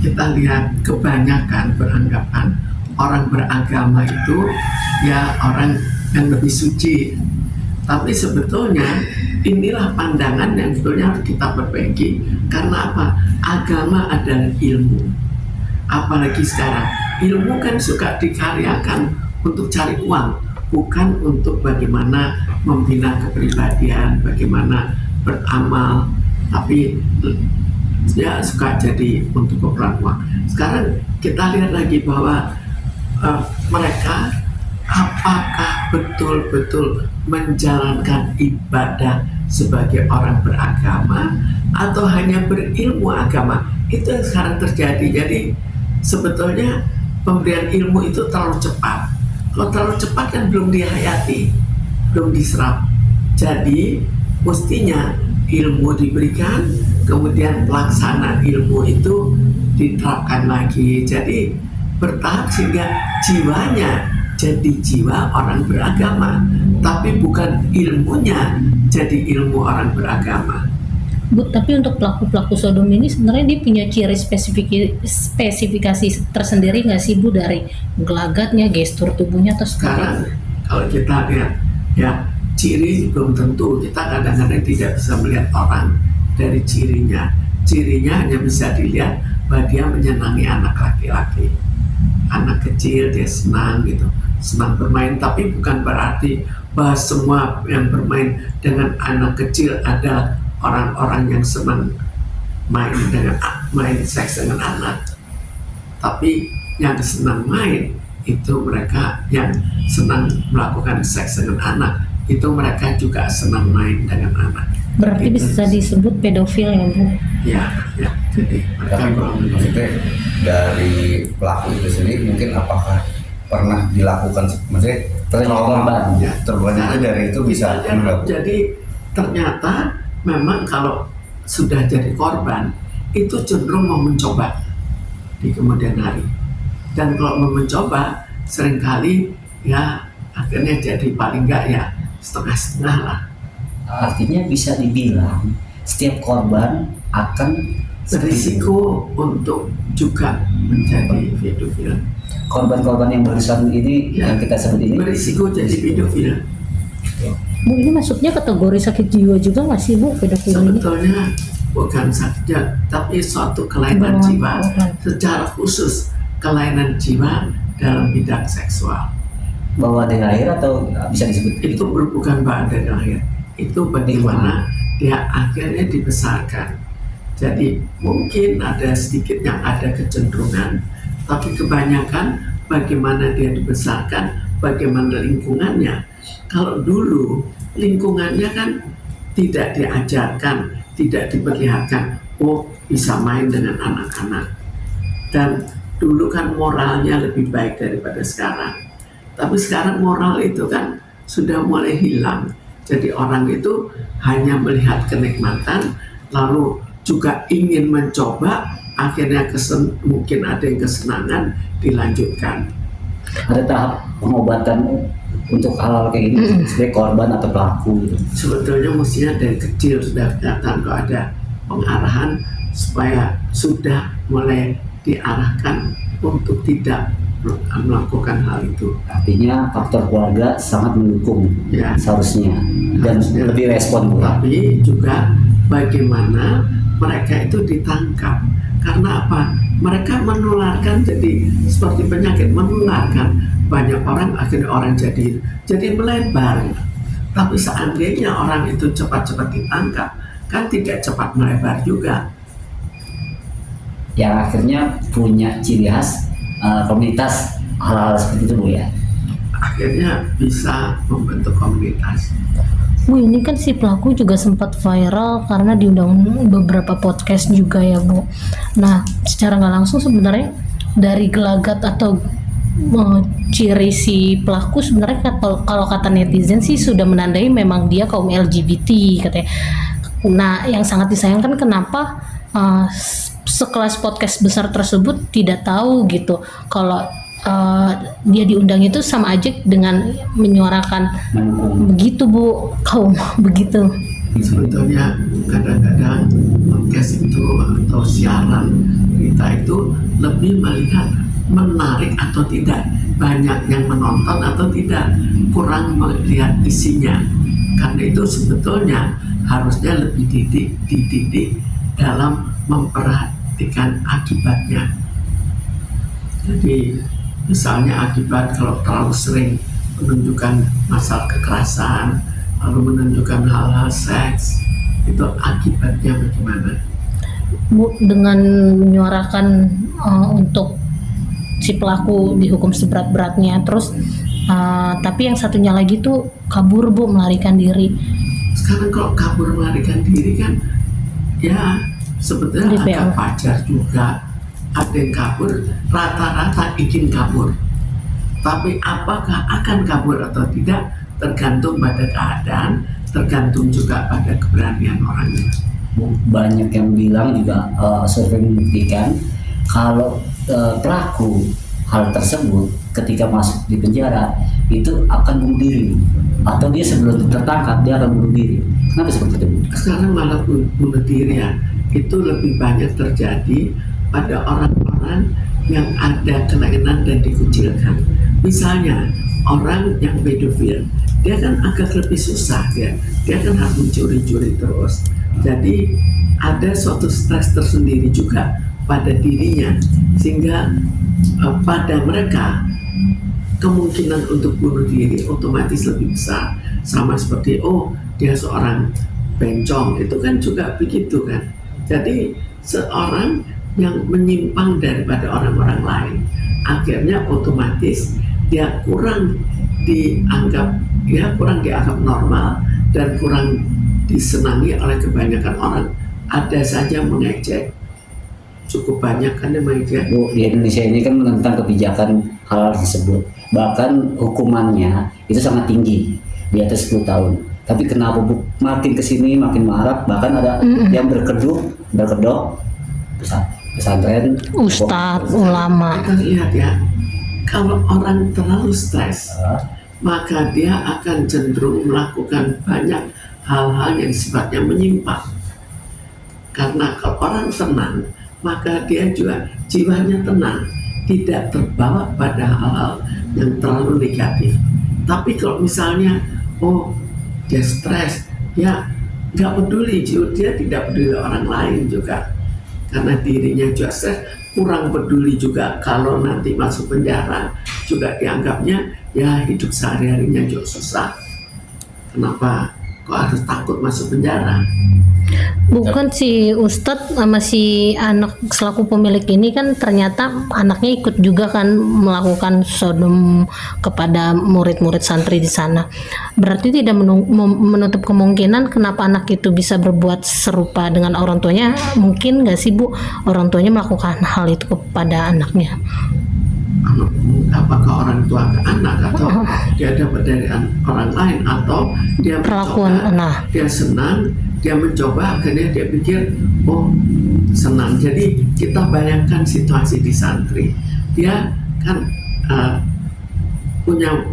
kita lihat kebanyakan beranggapan orang beragama itu ya orang yang lebih suci. Tapi sebetulnya inilah pandangan yang sebetulnya harus kita perbaiki. Karena apa? Agama adalah ilmu. Apalagi sekarang, ilmu kan suka dikaryakan untuk cari uang, bukan untuk bagaimana membina kepribadian, bagaimana beramal, tapi ya suka jadi untuk keperluan uang. Sekarang kita lihat lagi bahwa mereka apakah betul-betul menjalankan ibadah sebagai orang beragama atau hanya berilmu agama. Itu yang sekarang terjadi. Jadi sebetulnya pemberian ilmu itu terlalu cepat. Kalau terlalu cepat kan belum dihayati, belum diserap. Jadi mestinya ilmu diberikan, kemudian pelaksanaan ilmu itu diterapkan lagi. Jadi bertahap sehingga jiwanya jadi jiwa orang beragama, tapi bukan ilmunya jadi ilmu orang beragama. Bu, tapi untuk pelaku-pelaku sodom ini sebenarnya dia punya ciri spesifikasi tersendiri nggak sih Bu, dari gelagatnya, gestur tubuhnya atau sekarang kalau kita lihat ya ciri belum tentu, kita kadang-kadang tidak bisa melihat orang dari cirinya. Cirinya hanya bisa dilihat bahwa dia menyenangi anak laki-laki, anak kecil dia senang gitu, senang bermain. Tapi bukan berarti bahwa semua yang bermain dengan anak kecil adalah orang-orang yang senang main seks dengan anak. Tapi yang senang main itu mereka yang senang melakukan seks dengan anak, itu mereka juga senang main dengan anak. Berarti itu bisa disebut pedofil ya Bu? Ya. Jadi maksudnya dari pelaku itu sendiri mungkin apakah pernah dilakukan, maksudnya terbanyak dari itu bisa melakukan. Jadi ternyata memang kalau sudah jadi korban itu cenderung mau mencoba di kemudian hari, dan kalau mau mencoba seringkali ya akhirnya jadi paling enggak ya setengah-setengah lah. Artinya bisa dibilang setiap korban akan berisiko untuk juga menjadi pedofil. Korban-korban yang berusaha ini ya, yang kita sebut ini berisiko jadi pedofil. Bu, ini masuknya kategori sakit jiwa juga nggak sih Bu, pedofil ini? Sebetulnya bukan sakit jiwa, tapi suatu kelainan jiwa. Secara khusus kelainan jiwa dalam bidang seksual. Bawaan dari lahir atau bisa disebut? Itu bukan bawaan dari lahir. Itu bagaimana dia akhirnya dibesarkan. Jadi mungkin ada sedikit yang ada kecenderungan, tapi kebanyakan bagaimana dia dibesarkan, bagaimana lingkungannya. Kalau dulu lingkungannya kan tidak diajarkan, tidak diperlihatkan, oh bisa main dengan anak-anak. Dan dulu kan moralnya lebih baik daripada sekarang. Tapi sekarang moral itu kan sudah mulai hilang. Jadi orang itu hanya melihat kenikmatan, lalu juga ingin mencoba, akhirnya mungkin ada yang kesenangan, dilanjutkan. Ada tahap pengobatan untuk hal-hal kayak gini sebagai korban atau pelaku gitu. Sebetulnya mestinya dari kecil sudah kelihatan kok ada pengarahan supaya sudah mulai diarahkan untuk tidak melakukan hal itu. Artinya faktor keluarga sangat mendukung ya, seharusnya dan lebih respon. Tapi juga bagaimana mereka itu ditangkap. Karena apa? Mereka menularkan, jadi seperti penyakit menularkan. Banyak orang, akhirnya orang jadi melebar. Tapi seandainya orang itu cepat-cepat ditangkap, kan tidak cepat melebar juga. Yang akhirnya punya ciri khas komunitas hal-hal seperti itu Bu ya. Akhirnya bisa membentuk komunitas. Bu, ini kan si pelaku juga sempat viral karena diundang beberapa podcast juga ya Bu. Nah, secara nggak langsung sebenarnya dari gelagat atau ciri si pelaku sebenarnya kalau kata netizen sih sudah menandai memang dia kaum LGBT katanya. Nah, yang sangat disayangkan kenapa sekelas podcast besar tersebut tidak tahu gitu kalau dia diundang itu sama aja dengan menyuarakan begitu Bu, kaum begitu. Sebetulnya kadang-kadang podcast itu atau siaran berita itu lebih melihat menarik atau tidak, banyak yang menonton atau tidak, kurang melihat isinya. Karena itu sebetulnya harusnya lebih dididik dalam memperhatikan akibatnya. Jadi misalnya akibat kalau terlalu sering menunjukkan masalah kekerasan, lalu menunjukkan hal-hal seks, itu akibatnya bagaimana? Bu, dengan menyuarakan untuk si pelaku dihukum seberat-beratnya, terus tapi yang satunya lagi tuh kabur Bu, melarikan diri. Sekarang kalau kabur melarikan diri kan ya sebetulnya DPO. agak wajar juga. Ada yang kabur, rata-rata ingin kabur, tapi apakah akan kabur atau tidak tergantung pada keadaan, tergantung juga pada keberanian orangnya. Banyak yang bilang juga survei membuktikan kalau pelaku hal tersebut ketika masuk di penjara itu akan bunuh diri, atau dia sebelum tertangkap dia akan bunuh diri. Kenapa seperti itu? Sekarang malah bunuh diri ya, itu lebih banyak terjadi pada orang-orang yang ada kelainan dan dikucilkan. Misalnya orang yang pedofil, dia kan agak lebih susah, dia kan harus mencuri-curi terus. Jadi ada suatu stres tersendiri juga pada dirinya, sehingga pada mereka kemungkinan untuk bunuh diri otomatis lebih besar. Sama seperti dia seorang bencong, itu kan juga begitu kan. Jadi seorang yang menyimpang daripada orang-orang lain, akhirnya otomatis dia kurang dianggap normal dan kurang disenangi oleh kebanyakan orang. Ada saja mengejek, cukup banyak kan yang mengejek. Bu, di Indonesia ini kan menentang kebijakan hal tersebut, bahkan hukumannya itu sangat tinggi, di atas 10 tahun. Tapi kenapa Bu makin kesini makin marak, bahkan ada yang berkedok pesantren, Ustadz, ulama. Kita lihat ya, kalau orang terlalu stres, maka dia akan cenderung melakukan banyak hal-hal yang sifatnya menyimpang. Karena kalau orang tenang, maka dia juga jiwanya tenang, tidak terbawa pada hal-hal yang terlalu negatif. Tapi kalau misalnya, dia stres, ya nggak peduli, dia tidak peduli orang lain juga. Karena dirinya juga stres, kurang peduli juga kalau nanti masuk penjara, juga dianggapnya ya hidup sehari-harinya juga susah. Kenapa kok harus takut masuk penjara? Bukan si Ustadz sama si anak selaku pemilik ini kan ternyata anaknya ikut juga kan melakukan sodom kepada murid-murid santri di sana. Berarti tidak menutup kemungkinan kenapa anak itu bisa berbuat serupa dengan orang tuanya. Mungkin nggak sih Bu, orang tuanya melakukan hal itu kepada anaknya? Apakah orang tua ke anak, atau dia dapat dari orang lain, atau dia Perlakuan mencoba, dia senang, dia mencoba, akhirnya dia pikir senang. Jadi kita bayangkan situasi di santri, dia kan punya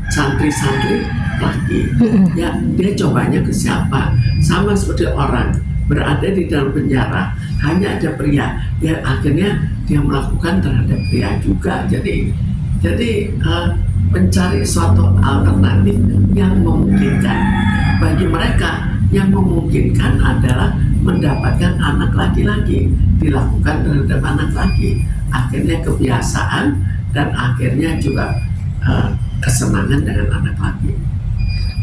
santri-santri laki, ya dia cobanya ke siapa? Sama seperti orang berada di dalam penjara, hanya ada pria, ya akhirnya dia melakukan terhadap pria juga. Jadi mencari suatu alternatif yang memungkinkan. Bagi mereka yang memungkinkan adalah mendapatkan anak laki-laki, dilakukan terhadap anak laki, akhirnya kebiasaan dan akhirnya juga kesenangan dengan anak laki.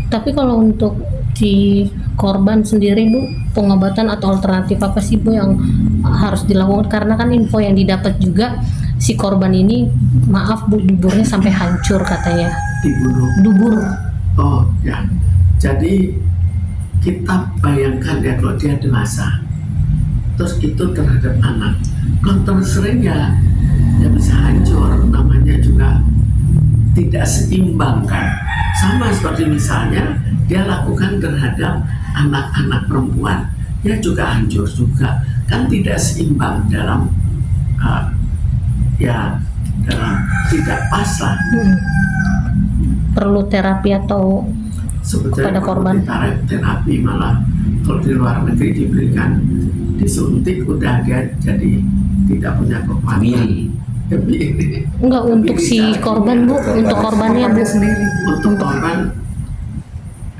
Tapi kalau untuk si korban sendiri Bu, pengobatan atau alternatif apa sih Bu yang harus dilakukan? Karena kan info yang didapat juga si korban ini, maaf Bu, duburnya sampai hancur katanya. Dibunuh. Dubur. Oh ya, jadi kita bayangkan ya kalau dia dewasa, terus itu terhadap anak, kalau terus sering ya bisa hancur, namanya juga tidak seimbang kan. Sama seperti misalnya dia lakukan terhadap anak-anak perempuan, ya juga hancur juga, kan tidak seimbang dalam dalam tidak pas lah. Perlu terapi atau sebetulnya kepada korban. terapi, malah kalau di luar negeri diberikan disuntik udah dia jadi tidak punya kekuatan. Kebiri. Enggak untuk si korban Bu, untuk korbannya Bu. sendiri. Untuk korban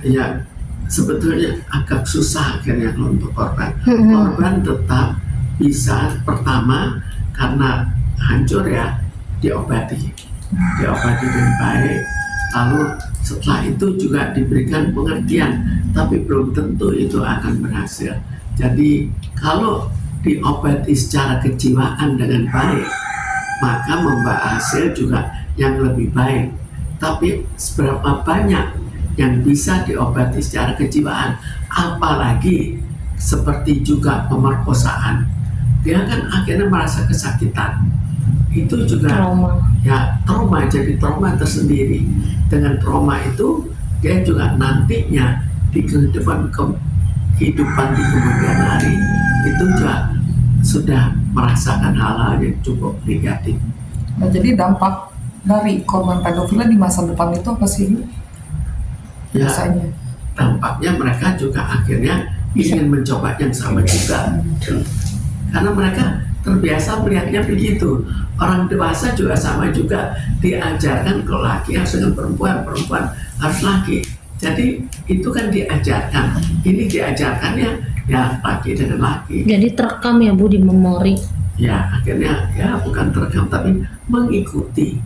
ya sebetulnya agak susah akhirnya kalau untuk korban. Korban tetap bisa pertama karena hancur ya diobati dengan baik, lalu setelah itu juga diberikan pengertian, tapi belum tentu itu akan berhasil. Jadi kalau diobati secara kejiwaan dengan baik, maka membawa hasil juga yang lebih baik. Tapi seberapa banyak yang bisa diobati secara kejiwaan, apalagi seperti juga pemerkosaan, dia kan akhirnya merasa kesakitan, itu juga trauma, jadi trauma tersendiri. Dengan trauma itu dia juga nantinya di kehidupan di kemudian hari itu juga sudah merasakan hal-hal yang cukup negatif. Nah, jadi dampak dari korban pedofil di masa depan itu apa sih? Ya, Biasanya dampaknya mereka juga akhirnya ingin mencoba yang sama juga, karena mereka terbiasa melihatnya begitu. Orang dewasa juga sama juga, diajarkan kalau laki harus dengan perempuan, perempuan harus laki. Jadi itu kan diajarkan, ini diajarkannya ya laki dengan laki. Jadi terekam ya Bu di memori. Ya akhirnya ya bukan terekam tapi mengikuti.